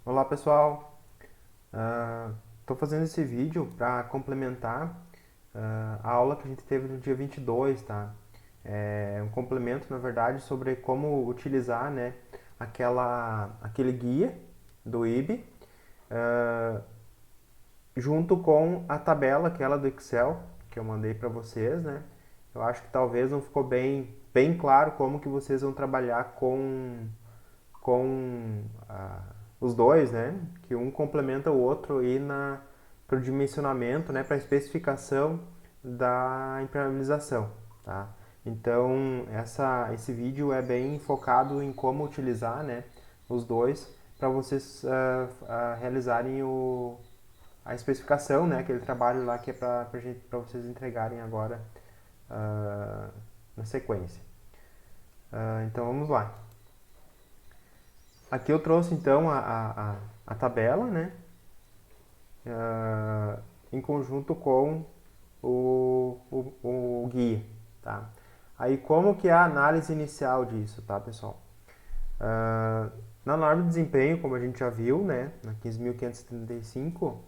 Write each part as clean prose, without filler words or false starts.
Olá pessoal, estou fazendo esse vídeo para complementar a aula que a gente teve no dia 22, tá? É um complemento, na verdade, sobre como utilizar, né, aquele guia do IB junto com a tabela, aquela do Excel, que eu mandei para vocês, né? Eu acho que talvez não ficou bem claro como que vocês vão trabalhar com os dois, né? Que um complementa o outro e para o dimensionamento, né? Para a especificação da impermeabilização, tá? Então esse vídeo é bem focado em como utilizar, né? Os dois para vocês realizarem a especificação, né? Aquele trabalho lá que é para vocês entregarem agora na sequência. Então vamos lá. Aqui eu trouxe então a tabela, né? Em conjunto com o guia, tá? Aí como que é a análise inicial disso, tá, pessoal? Na norma de desempenho, como a gente já viu, né, na 15.535,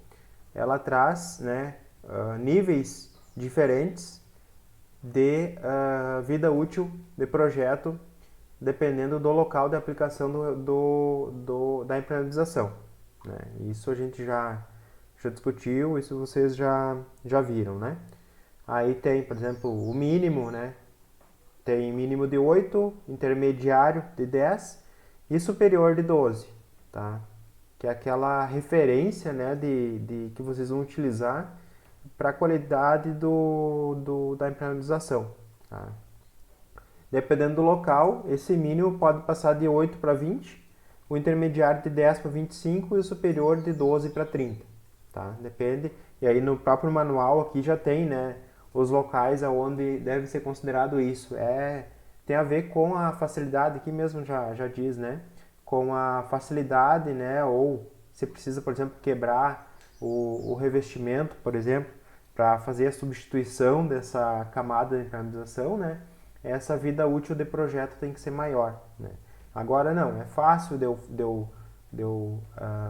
ela traz, né, níveis diferentes de vida útil de projeto, dependendo do local de aplicação da impermeabilização, né? Isso a gente já discutiu, isso vocês já viram, né? Aí tem, por exemplo, o mínimo, né? Tem mínimo de 8, intermediário de 10 e superior de 12, tá? Que é aquela referência, né, que vocês vão utilizar para a qualidade da impermeabilização, tá? Dependendo do local, esse mínimo pode passar de 8 para 20, o intermediário de 10 para 25 e o superior de 12 para 30. Tá? Depende. E aí no próprio manual aqui já tem, né, os locais aonde deve ser considerado isso. Tem a ver com a facilidade, aqui mesmo já diz, né? Com a facilidade, né? Ou se precisa, por exemplo, quebrar o revestimento, por exemplo, para fazer a substituição dessa camada de impermeabilização, né? Essa vida útil de projeto tem que ser maior, né? Agora não, é fácil de eu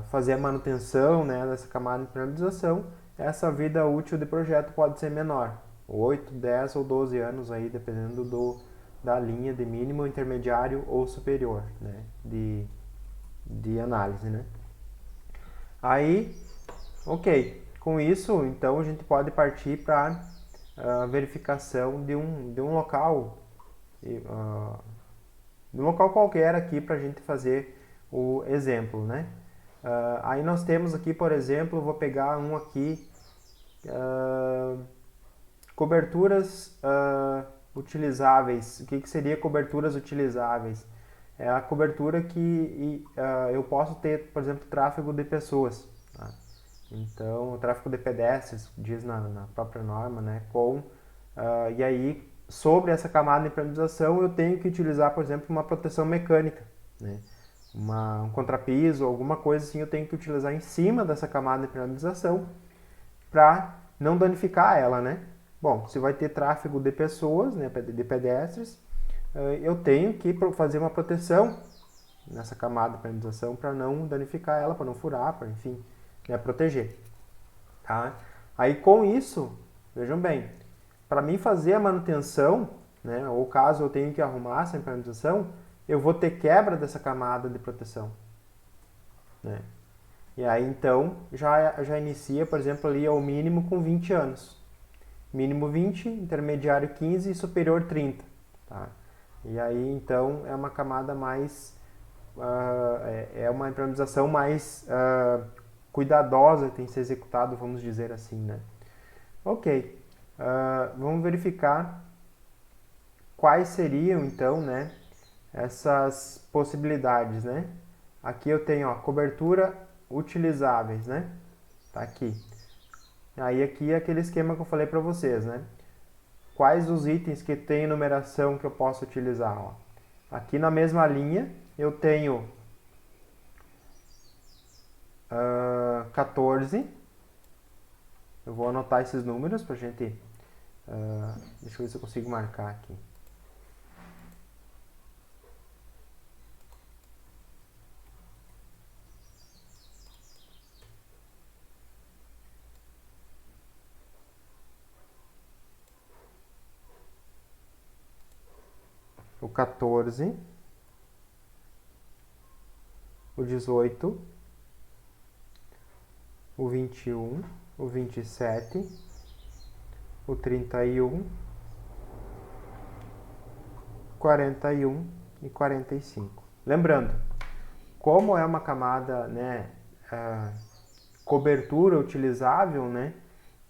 fazer a manutenção, né, dessa camada de impermeabilização. Essa vida útil de projeto pode ser menor, 8, 10 ou 12 anos aí, dependendo da linha de mínimo, intermediário ou superior, né, de análise, né. Aí, ok, com isso, então a gente pode partir para a verificação de um local, de um local qualquer aqui para a gente fazer o exemplo, né? Aí nós temos aqui, por exemplo, vou pegar um aqui, coberturas utilizáveis. O que seria coberturas utilizáveis? É a cobertura que eu posso ter, por exemplo, tráfego de pessoas. Tá? Então, o tráfego de pedestres, diz na própria norma, né? E aí, sobre essa camada de impermeabilização, eu tenho que utilizar, por exemplo, uma proteção mecânica, né? Um contrapiso, alguma coisa assim, eu tenho que utilizar em cima dessa camada de impermeabilização para não danificar ela, né? Bom, se vai ter tráfego de pessoas, né, de pedestres, eu tenho que fazer uma proteção nessa camada de impermeabilização para não danificar ela, para não furar, para, enfim, né, proteger. Tá? Aí com isso, vejam bem, para mim fazer a manutenção, né, ou caso eu tenha que arrumar essa impermeabilização, eu vou ter quebra dessa camada de proteção, né? E aí então já inicia, por exemplo, ali ao mínimo com 20 anos. Mínimo 20, intermediário 15 e superior 30. Tá? E aí então é uma camada mais. É uma impermeabilização mais cuidadosa que tem que ser executado, vamos dizer assim. Né? Ok. Vamos verificar quais seriam então, né, essas possibilidades, né? Aqui eu tenho, ó, cobertura utilizáveis, né? Tá aqui. Aí aqui é aquele esquema que eu falei para vocês, né? Quais os itens que tem numeração que eu posso utilizar, ó. Aqui na mesma linha eu tenho 14. Eu vou anotar esses números pra gente. Deixa eu ver se eu consigo marcar aqui. o 14, o 18, o 21, o 27, o 31, 41 e 45. Lembrando, como é uma camada, né, cobertura utilizável, né,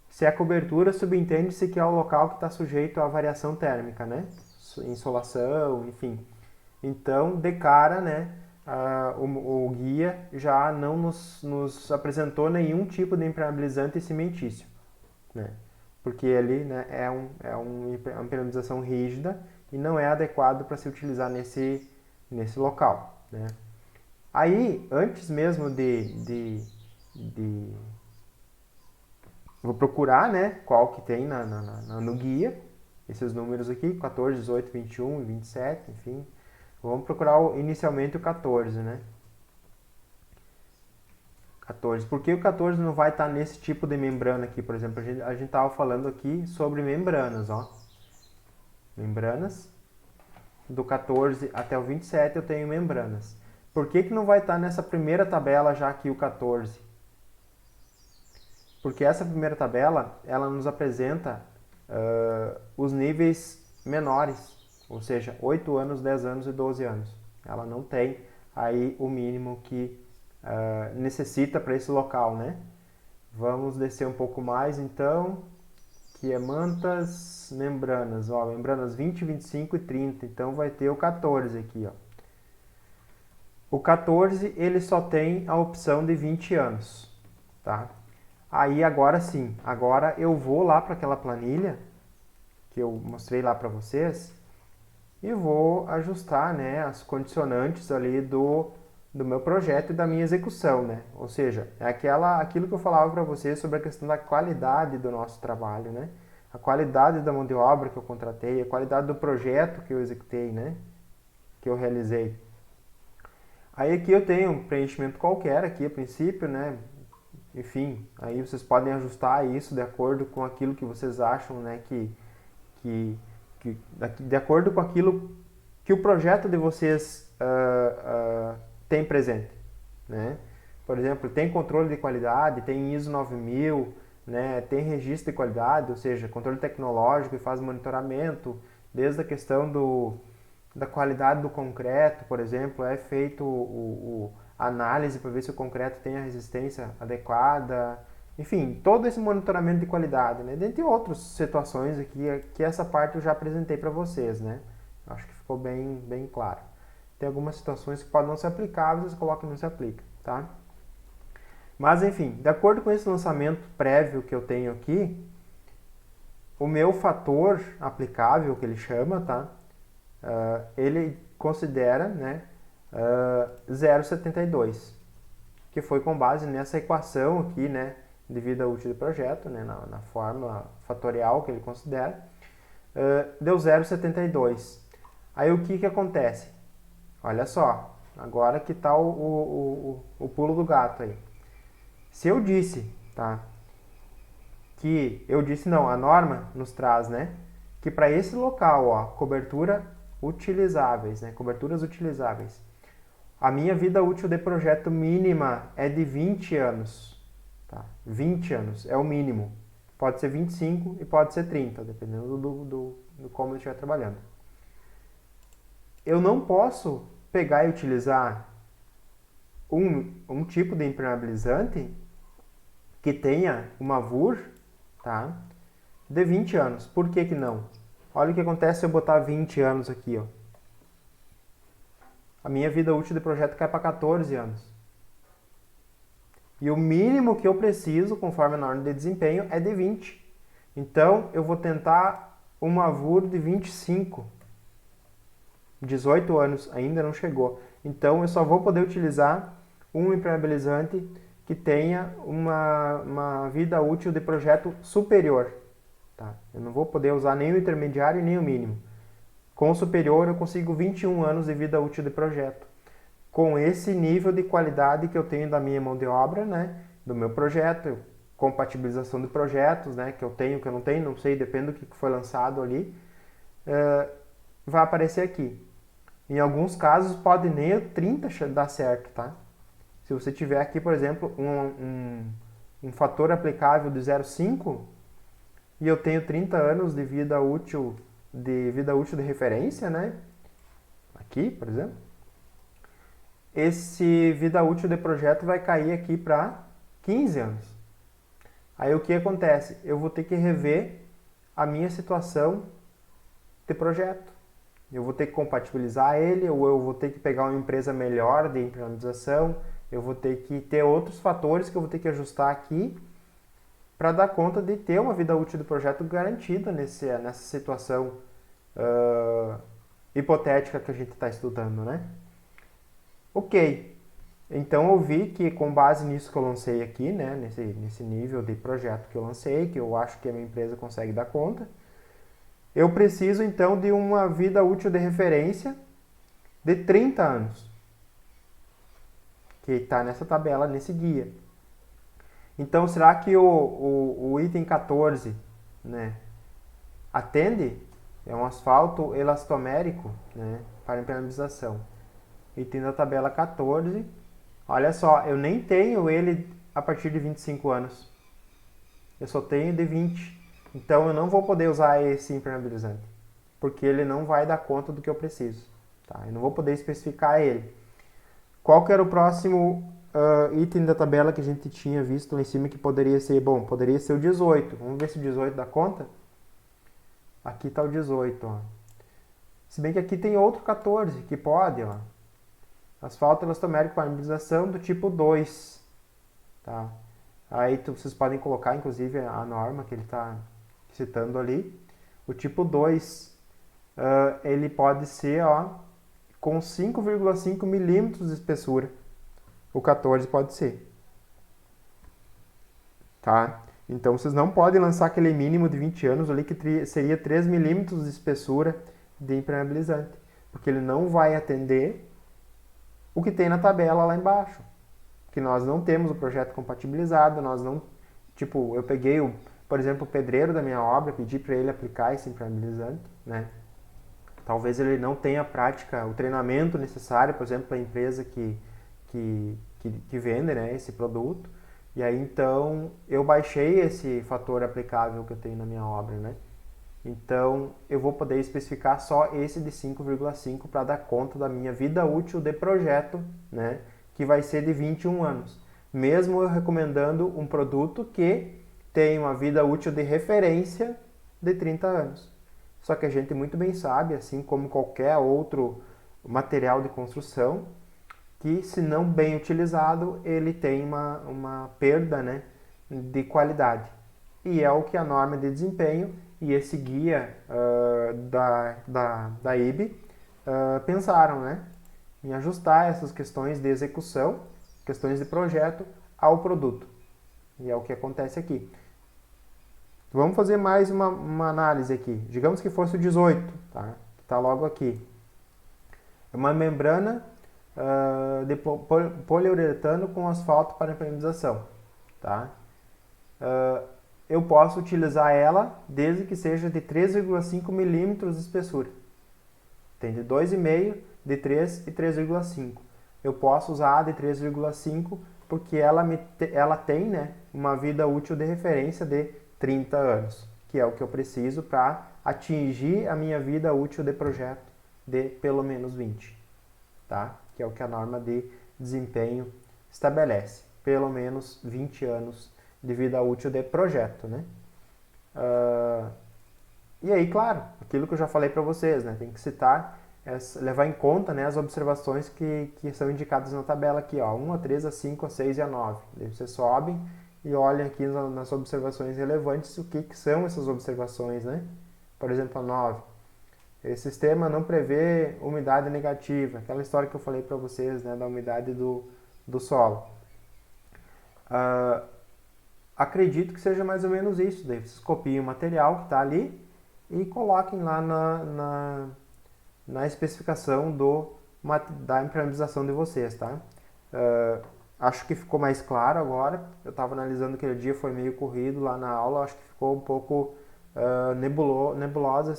se é cobertura, subentende-se que é o local que está sujeito à variação térmica, né, insolação, enfim. Então, de cara, né, o guia já não nos apresentou nenhum tipo de impermeabilizante cimentício, né, porque ele, né, é uma impermeabilização rígida e não é adequado para se utilizar nesse local, né. Aí, antes mesmo vou procurar, né, qual que tem no guia, esses números aqui, 14, 18, 21 e 27, enfim. Vamos procurar inicialmente o 14, né? 14. Por que o 14 não vai estar nesse tipo de membrana aqui? Por exemplo, a gente estava falando aqui sobre membranas, ó. Membranas. Do 14 até o 27 eu tenho membranas. Por que não vai estar nessa primeira tabela já aqui o 14? Porque essa primeira tabela, ela nos apresenta os níveis menores, ou seja, 8 anos, 10 anos e 12 anos. Ela não tem aí o mínimo que necessita para esse local, né? Vamos descer um pouco mais, então, que é mantas, membranas, ó, membranas 20, 25 e 30, então vai ter o 14 aqui, ó. O 14, ele só tem a opção de 20 anos, tá? Aí agora sim, agora eu vou lá para aquela planilha que eu mostrei lá para vocês e vou ajustar, né, as condicionantes ali do meu projeto e da minha execução, né? Ou seja, é aquilo que eu falava para vocês sobre a questão da qualidade do nosso trabalho, né? A qualidade da mão de obra que eu contratei, a qualidade do projeto que eu executei, né? Que eu realizei. Aí aqui eu tenho um preenchimento qualquer aqui a princípio, né? Enfim, aí vocês podem ajustar isso de acordo com aquilo que vocês acham, né, de acordo com aquilo que o projeto de vocês tem presente, né? Por exemplo, tem controle de qualidade, tem ISO 9000, né, tem registro de qualidade, ou seja, controle tecnológico e faz monitoramento, desde a questão da qualidade do concreto, por exemplo, é feito análise para ver se o concreto tem a resistência adequada, enfim, todo esse monitoramento de qualidade, né? Dentre outras situações aqui, que essa parte eu já apresentei para vocês, né? Acho que ficou bem claro. Tem algumas situações que podem não ser aplicáveis, vocês colocam que não se aplica, tá? Mas, enfim, de acordo com esse lançamento prévio que eu tenho aqui, o meu fator aplicável, que ele chama, tá? Ele considera, né, 0,72, que foi com base nessa equação aqui, né, de vida útil do projeto, né, na fórmula fatorial que ele considera, deu 0,72. Aí o que acontece? Olha só, agora que está o pulo do gato aí. Se eu disse, tá, a norma nos traz, né, que para esse local, ó, cobertura utilizáveis, né, coberturas utilizáveis, a minha vida útil de projeto mínima é de 20 anos. Tá? 20 anos é o mínimo. Pode ser 25 e pode ser 30, dependendo do como eu estiver trabalhando. Eu não posso pegar e utilizar um tipo de impermeabilizante que tenha uma VUR, tá, de 20 anos. Por que não? Olha o que acontece se eu botar 20 anos aqui, ó. A minha vida útil de projeto cai para 14 anos. E o mínimo que eu preciso, conforme a norma de desempenho, é de 20. Então, eu vou tentar uma VUR de 25. 18 anos, ainda não chegou. Então, eu só vou poder utilizar um impermeabilizante que tenha uma vida útil de projeto superior. Tá? Eu não vou poder usar nem o intermediário nem o mínimo. Com o superior, eu consigo 21 anos de vida útil de projeto. Com esse nível de qualidade que eu tenho da minha mão de obra, né, do meu projeto, compatibilização de projetos, né, que eu não tenho, não sei, depende do que foi lançado ali, vai aparecer aqui. Em alguns casos pode nem o 30 dar certo, tá? Se você tiver aqui, por exemplo, um fator aplicável de 0,5 e eu tenho 30 anos de vida útil de referência, né? Aqui, por exemplo, esse vida útil de projeto vai cair aqui para 15 anos. Aí o que acontece? Eu vou ter que rever a minha situação de projeto. Eu vou ter que compatibilizar ele, ou eu vou ter que pegar uma empresa melhor de implementação, eu vou ter que ter outros fatores que eu vou ter que ajustar aqui para dar conta de ter uma vida útil do projeto garantida nessa situação hipotética que a gente está estudando, né? Ok, então eu vi que com base nisso que eu lancei aqui, né, nesse nível de projeto que eu lancei, que eu acho que a minha empresa consegue dar conta, eu preciso então de uma vida útil de referência de 30 anos, que está nessa tabela, nesse guia. Então, será que o item 14, né, atende? É um asfalto elastomérico, né, para impermeabilização. Item da tabela 14. Olha só, eu nem tenho ele a partir de 25 anos. Eu só tenho de 20. Então, eu não vou poder usar esse impermeabilizante, porque ele não vai dar conta do que eu preciso. Tá? Eu não vou poder especificar ele. Qual que era o próximo item da tabela que a gente tinha visto lá em cima que poderia ser? Bom, poderia ser o 18. Vamos ver se o 18 dá conta? Aqui está o 18. Ó. Se bem que aqui tem outro 14 que pode. Ó. Asfalto elastomérico para impermeabilização do tipo 2. Tá? Aí vocês podem colocar, inclusive, a norma que ele está citando ali. O tipo 2, ele pode ser com 5,5 milímetros de espessura. O 14 pode ser. Tá? Então vocês não podem lançar aquele mínimo de 20 anos ali que seria 3 milímetros de espessura de impermeabilizante. Porque ele não vai atender o que tem na tabela lá embaixo. Que nós não temos o projeto compatibilizado, nós não... Tipo, eu peguei, por exemplo, o pedreiro da minha obra, pedi para ele aplicar esse impermeabilizante, né? Talvez ele não tenha a prática, o treinamento necessário, por exemplo, para a empresa que vende, né, esse produto. E aí, então, eu baixei esse fator aplicável que eu tenho na minha obra, né? Então, eu vou poder especificar só esse de 5,5 para dar conta da minha vida útil de projeto, né? Que vai ser de 21 anos. Mesmo eu recomendando um produto que tem uma vida útil de referência de 30 anos. Só que a gente muito bem sabe, assim como qualquer outro material de construção, que se não bem utilizado, ele tem uma perda, né, de qualidade. E é o que a norma de desempenho e esse guia da IB pensaram, né, em ajustar essas questões de execução, questões de projeto, ao produto. E é o que acontece aqui. Vamos fazer mais uma análise aqui. Digamos que fosse o 18, tá? Que está logo aqui. É uma membrana de poliuretano com asfalto para impermeabilização. Tá? Eu posso utilizar ela desde que seja de 3,5 milímetros de espessura. Tem de 2,5, de 3 e 3,5. Eu posso usar a de 3,5 porque ela tem, né, uma vida útil de referência de 30 anos, que é o que eu preciso para atingir a minha vida útil de projeto de pelo menos 20. Tá? Que é o que a norma de desempenho estabelece. Pelo menos 20 anos de vida útil de projeto, né? E aí, claro, aquilo que eu já falei para vocês, né? Tem que citar, levar em conta, né, as observações que são indicadas na tabela aqui, ó, 1, a 3, a 5, a 6 e a 9. Daí vocês sobem e olhem aqui nas observações relevantes o que são essas observações, né? Por exemplo, a 9. Esse sistema não prevê umidade negativa, aquela história que eu falei para vocês, né, da umidade do solo. Acredito que seja mais ou menos isso. Daí vocês copiem o material que está ali e coloquem lá na especificação da impermeabilização de vocês, tá? Acho que ficou mais claro agora. Eu estava analisando aquele dia, foi meio corrido lá na aula, acho que ficou um pouco nebulosa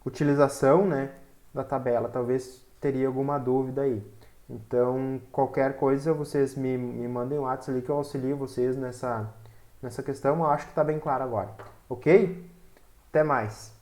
utilização, né, da tabela. Talvez teria alguma dúvida aí. Então, qualquer coisa, vocês me mandem um WhatsApp ali que eu auxilio vocês nessa questão. Eu acho que está bem claro agora. Ok? Até mais.